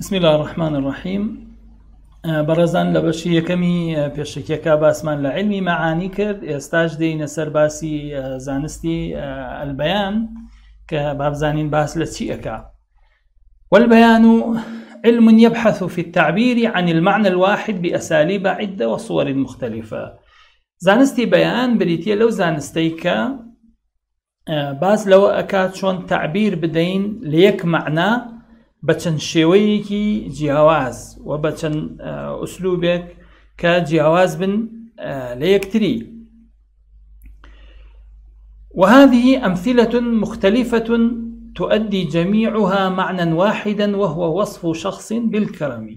بسم الله الرحمن الرحيم. برزان لبشي يكمي بيشكيكا باسمان لعلمي معاني كرد استاج دين سرباسي زانستي البيان كباب زانين باس لتشيكا. والبيان علم يبحث في التعبير عن المعنى الواحد بأساليب عدة وصور مختلفة. زانستي بيان بريتيا لو زانستيكا باس لو أكاد شون تعبير بدين ليك معنى بچن شويكي جهواز وبچن أسلوبك كجهواز بن ليكتري. وهذه أمثلة مختلفة تؤدي جميعها معنى واحدا وهو وصف شخص بالكرم.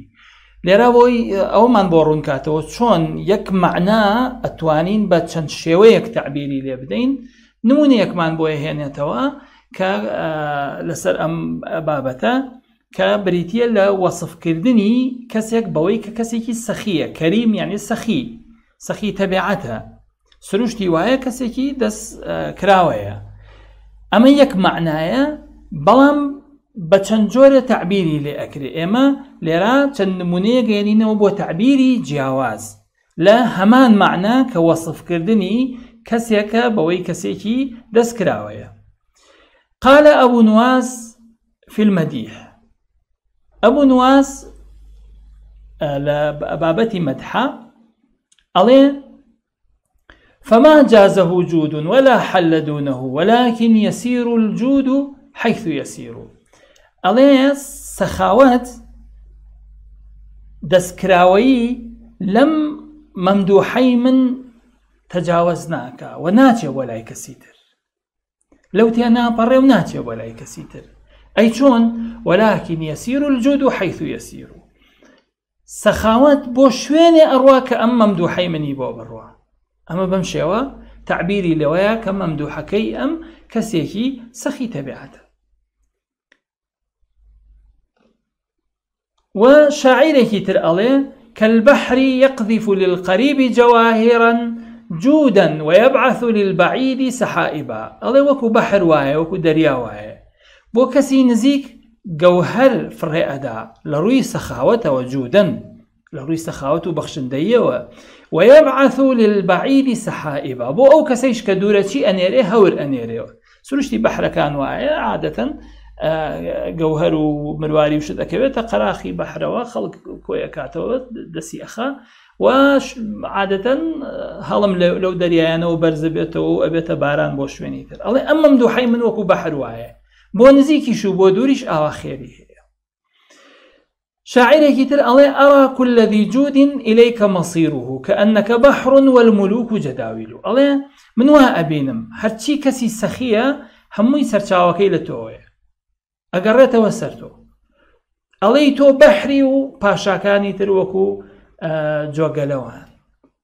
لراوي أو من بورون كاتو شون يك معنى أتوانين بچن شويك تعبيري لبدين نموني يك من بوه هنا توا لسر أم بابتا كبريتيا لوصف كردني كسيك بويك كسيكي سخية كريم يعني سخي تبعتها سروشتي وايا كسيكي دس كراوية. أما يك معنايا بلام بچنجور تعبيري لأكري إما لرا چنمونية غيرين وبو تعبيري جاواز لا همان معنى كوصف كردني كسيك بوي كسيكي دس كراوية. قال أبو نواس في المديح. أبو نواس لبابتي مدحة عليه فما جازه جود ولا حل دونه ولكن يسير الجود حيث يسير. عليه سخاوات دسكراوي لم ممدوحي من تجاوزناك وناتي ولا كسيتر لو تينا بري وناتي ولا كسيتر أي شون ولكن يسير الجود حيث يسير. سخاوات بو شويني أرواك أم ممدوحي مني بو بروا أما بمشيوا تعبيري لويا كم ممدوحكي أم كسيكي سخي تبعته. وشاعرك ترألي كالبحر يقذف للقريب جواهرا جودا ويبعث للبعيد سحائبا. ألي وكو بحر واي وكو دريا واي بو كسي نزيك جوهر فرئدا لروي سخاوة وجودا لروي سخاوة بخشندية ويبعث للبعيد سحائبا بو أو كسيش كدورتي أنيري هور أنيري سرشتي بحر كان واعي عادة جوهر ومرواري وشد أكبت قراخي بحر وخلق كويا كاتو دسي أخا وعادة هلم لو دريانا وبرزبته وأبيت باران بوشوينيتر الله أما ممدوحي من وكو بحر واعي بو نزيكي شو بو دوريش آخيري. شاعرك تر الله أرى كل ذي جود إليك مصيره كأنك بحر والملوك جداول. الله من وها أبينم هرشي كسي سخية همو يسرچاوكي لتوه أقررت وسرتو الله تو بحري وباشاكاني تر وكو جوغلوان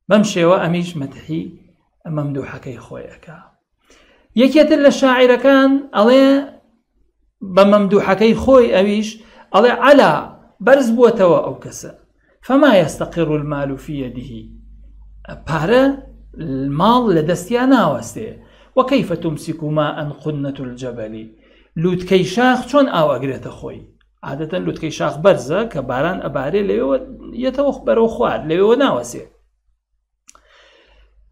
بمشي وأميش مدحي ممدوحكي خوياكا. يكيتر للشاعر كان الله بممدوحكي خوي أويش الله على برز بوتوا أو كسا فما يستقر المال في يده بارا المال لدستيانا واسته وكيف تمسك ماء قنة الجبل لوتكي شاخ شون أو أقريت خوي عادة لوتكي شاخ برزة كباران أباري ليو يتوخ برو خوار ليو ناوسي.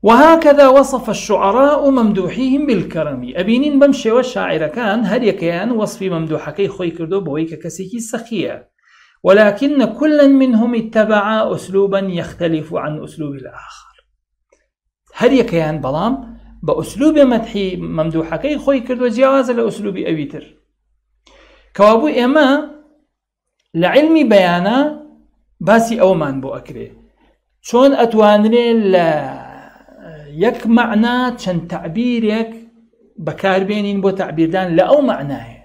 وهكذا وصف الشعراء ممدوحيهم بالكرم. أبينين بمشي والشاعر كان هل يكيان وصف ممدوحكي خوي كردو بويك كسيكي سخية ولكن كل منهم اتبع أسلوبا يختلف عن أسلوب الآخر. هل يكيان بلام بأسلوب مدحي ممدوحكي خوي كردو جواز لأسلوب أبيتر كوابو إما لعلم بيانا باسي أومان بو أكري شون أتوانري يك معنى چند تعبيرك بكار بينين بو تعبير دان لأو معناه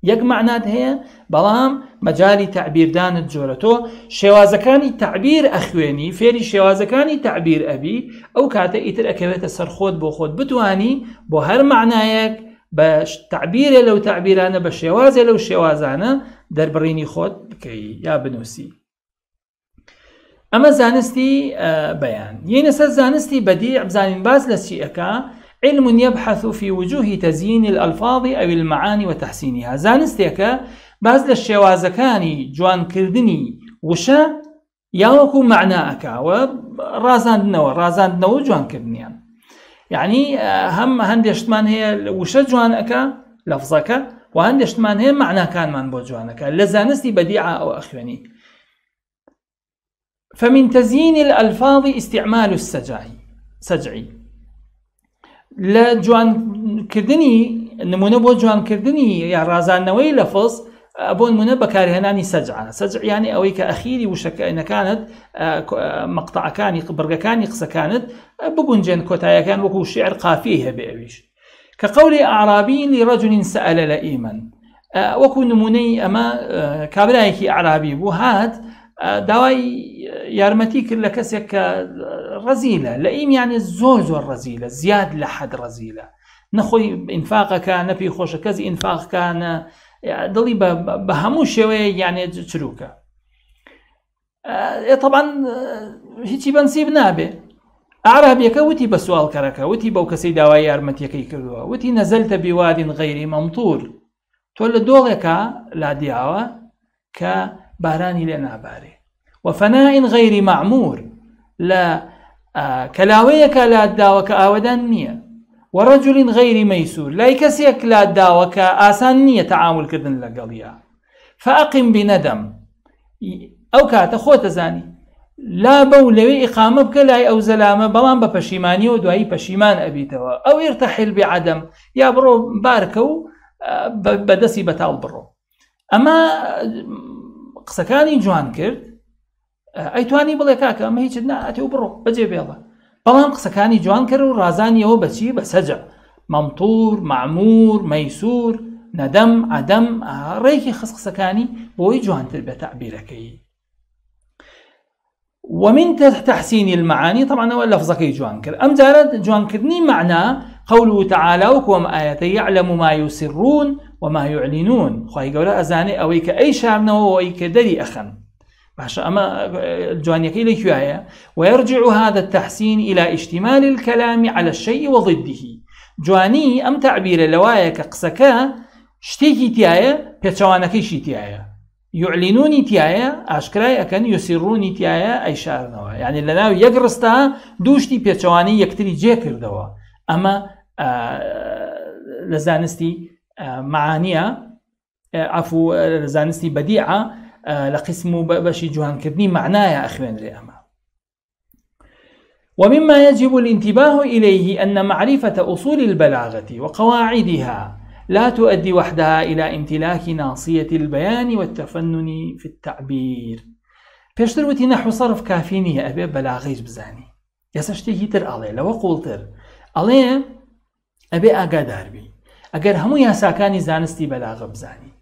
يك معنات هي بلام مجالي تعبير دان الجورتو شوازكاني تعبير أخويني فيري شوازكاني تعبير أبي أو كاتا إتر أكبت سرخود بو خود بتواني بو هر معنايك باش تعبير لو تعبيرانا بشواز لو شوازانا دربريني خود بكي يا بنوسي. أما زانستي بيان ينسى زانستي بديع بزانين باز لسيئكا علم يبحث في وجوه تزيين الألفاظ أو المعاني وتحسينها. زانستيكا باز لە شێوازەکانی جوانکردنی وشە یاوەکو معناەکە و ڕازاندنەوە و جوانکردنیان. یعنی هەندێشتمان هەیە وشە جوانەکە لەفزەکە و هەندێشتمان هەیە معناکانمان بۆ جوانەکە. لە زانستی بەدیعە ئەو ئەخوێنی. فمن تزيين الألفاظ استعمال السجعي لا جوان كردني نمونه بو جوان كردني يا رازانوي لفظ أبو نمونه بكارهناني سجع يعني أويك أخيري وشك إن كانت مقطع كاني برقة كاني قصة كانت ببنجن كوتايا كان وكو شعر قافيه بأبيش كقول أعرابي لرجل سأل لئيما وكو نموني أما كابرايكي أعرابي بو هات داوای یارمەتی کرد لە کەسێک کە ڕەزیلە لەئیم یعنی زۆر ڕەزیلە زیاد لە حەد ڕەزیلە نەخۆی ئینفاقەکە نەپی خۆشە کەسی ئینفاقکانە دڵی بە هەموو شێوەیە یعنی چروکە طبعا هیچی بەنسیب نابێ ئەعرابیەکە وتی بە سوالکەرەکە وتی بەو کەسەی داوای یارمەتیەکەی کردووە وتی نەزەلتە بیوادین غەیری مەمطور تۆ لە دۆڵێکە لادیاوە کە بارانی لێ نابارێ وفناء غير معمور لا كلاويك لا داوك آودان نية ورجل غير ميسور لا يكسيك لا داوك آسان نية تعامل كردن لقليا فأقم بندم أو كاتا خوت زاني لا بولوي إقامة بكلاي أو زلامة بلان بپشيماني ودوائي پشيمان أبيتوا أو ارتحل بعدم يا برو باركو بدسي بتال برو أما قسەکانی جوان کرد ئەیتوانی بڵێ کاکە ئەمە هیچ ناتێ و بڕۆ بەجێ بێڵە بەڵام قسەکانی جوان کرد و ڕازانیەوە بەچی بە سەجع مەمطور معمور مەیسور نەدەم عەدەم ڕێکی قسەکانی بۆی جوانتر بە تەعبیرەکەی. ومن تحسين المعاني طبعا هو لفظكي جوان كر أم جارد جوان كرني معنى قوله تعالى وكم آيات يعلم ما يسرون وما يعلنون خواهي قولا أزاني أويك أي شعبنا وأويك دري أخن باشا أما الجوان يكي لك آية ويرجع هذا التحسين إلى اشتمال الكلام على الشيء وضده جواني أم تعبير لوايك قسكا شتيكي تيايا بيتشوانكي شي تيايا يعلنوني تيايا أشكراي أكن يسروني تيايا أي شعرنوا يعني لنا يقرستها دوشتي بيتشواني يكتري جيكر دوا أما لزانستي معانية عفو لزانستي بديعة لقسمه بشي جوان كردني معناها أخوان رياما. ومما يجب الانتباه إليه أن معرفة أصول البلاغة وقواعدها لا تؤدي وحدها إلى امتلاك ناصية البيان والتفنن في التعبير. بيشتر وتي نحو صرف كافينية أبي بلاغيش بزاني يساشتي تر ألي لو قولتر ألي أبي أقادار بي أقر همو ياساكاني زانستي بلاغ بزاني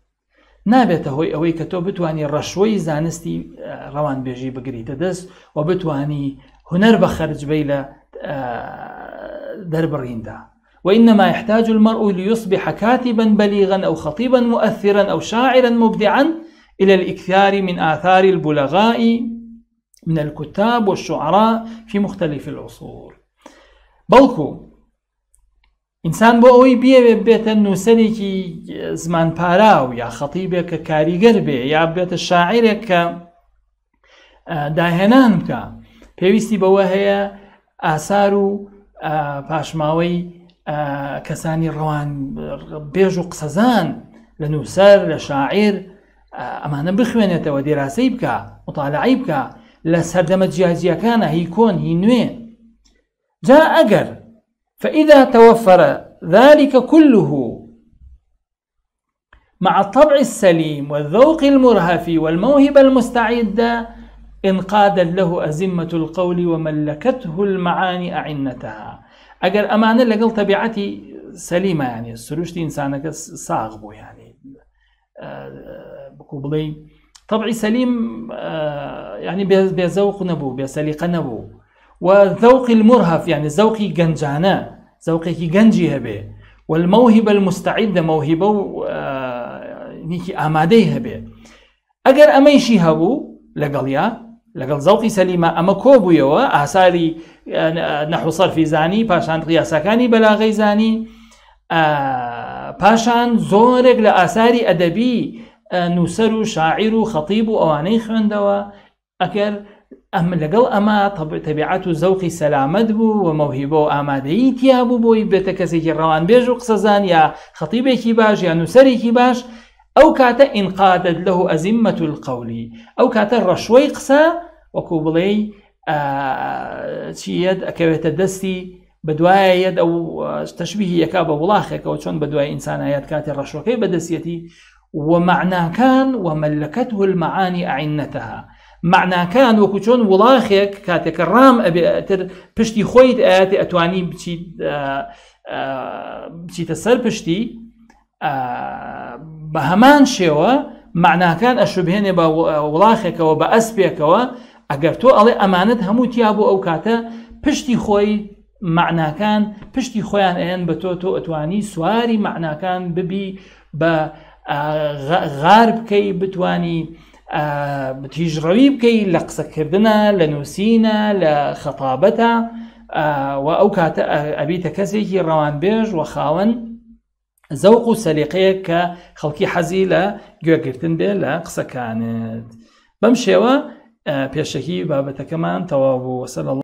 نابێتە هۆی ئەوەی کە تۆ بتوانی ڕەشوەی زانستی ڕەوان بێژی بگریتە دەست و بتوانی هونەر بە خەرج بەی لە دەربڕیندا. وإنما يحتاج المرء ليصبح كاتبا بليغا أو خطيبا مؤثرا أو شاعرا مبدعا إلى الإكثار من آثار البلغاء من الكتاب والشعراء في مختلف العصور. بلكو إنسان بۆ ئەوەی بێتە نووسەرێکی زمان پاراو یا خەتیبێک کە کاریگەر بێ یا بێتە شاعیرێک کە داهێنان بکە پێویستی بەوە هەیە ئاسار و پاشماوەی کەسانی ڕەوان بێژ و قسەزان لە نووسەر لە شاعیر ئەمانە بخوێنێتەوە دێراسەی بکە مطالعەی بکە لە سەردەمە جیاجیەکانە هی کۆن هی نوێ جا ئەگەر فإذا توفر ذلك كله مع الطبع السليم والذوق المرهف والموهبة المستعدة انقادت له أزمة القول وملكته المعاني أعنتها. أجر أمانة لقل طبيعتي سليمة يعني السروشتي إنسانك صاغبو يعني بكوبلي طبعي سليم يعني بذوق نبو بسليقة نبو وذوق المرهف يعني ذوقي جنجانا ذوقي جنجي هبه والموهبة المستعدة موهبة نيكي آمادي هبه أجر أميشي هبو لقل ذوقي سليمة أما كوبو يوا آثاري نحو صرفي زاني باشان قياساكاني بلاغي زاني باشان زورك لآثاري أدبي نووسەر و شاعیر و خەتیب و ئەوانەی خوێندەوە ئەگەر ئەم لەگەڵ ئەمە تەبیعەت و زەوقی سەلامەت بوو و مەوهیبە و ئامادەیی تیا بوو بۆی بێتە کەسێکی ڕەوانبێژ و قسەزان یا خەتیبێکی باش یا نووسەرێکی باش ئەو کاتە ئینقادت لەه ئەزیمەت القەولی ئەو کاتە ڕەشوەی قسە وەکو بڵێ چیەت ئەکەوێتە دەستی بەدوایەت ئەو تەشبیهی یەکا بە وڵاخێکەوە چۆن بەدوای ئینسانایەت کاتی ڕەشوەکەی بەدەستێتی ومعناکان ومەلەکەته المعانی ئەعینەتەها معناکان وەکو چۆن وڵاخێک کاتێکە ڕام ئەبێتر پشتی خۆیت ئاەتی ئەتوانی بچیتە سەر پشتی بە هەمان شێوە معناکان ئەشوبهێنێ بە وڵاخێکەوە بە ئەسپێکەوە ئەگەر تۆ ئەڵێ ئەمانت هەموو تیا بوو ئەو کاتە پشتی خۆی معناکان پشتی خۆیان ئەیەن بە تۆ ئەتوانی سواری معناکان ببی بە غار بکەی بتوانی تیژڕەوی بکەی لە قسەکردنە لە نووسینە لە خەتابەتە و ئەو کاتە ئەبیتە کەسێکی ڕەوانبێژ و خاوەن زەوق و سەلیقەیەک کە خەڵکی حەزی لە گوێگرتن بێ لە قسەکانت بەم شێوە پێشەکی بابەتەکەمان تەواو بوو وەسەلە الله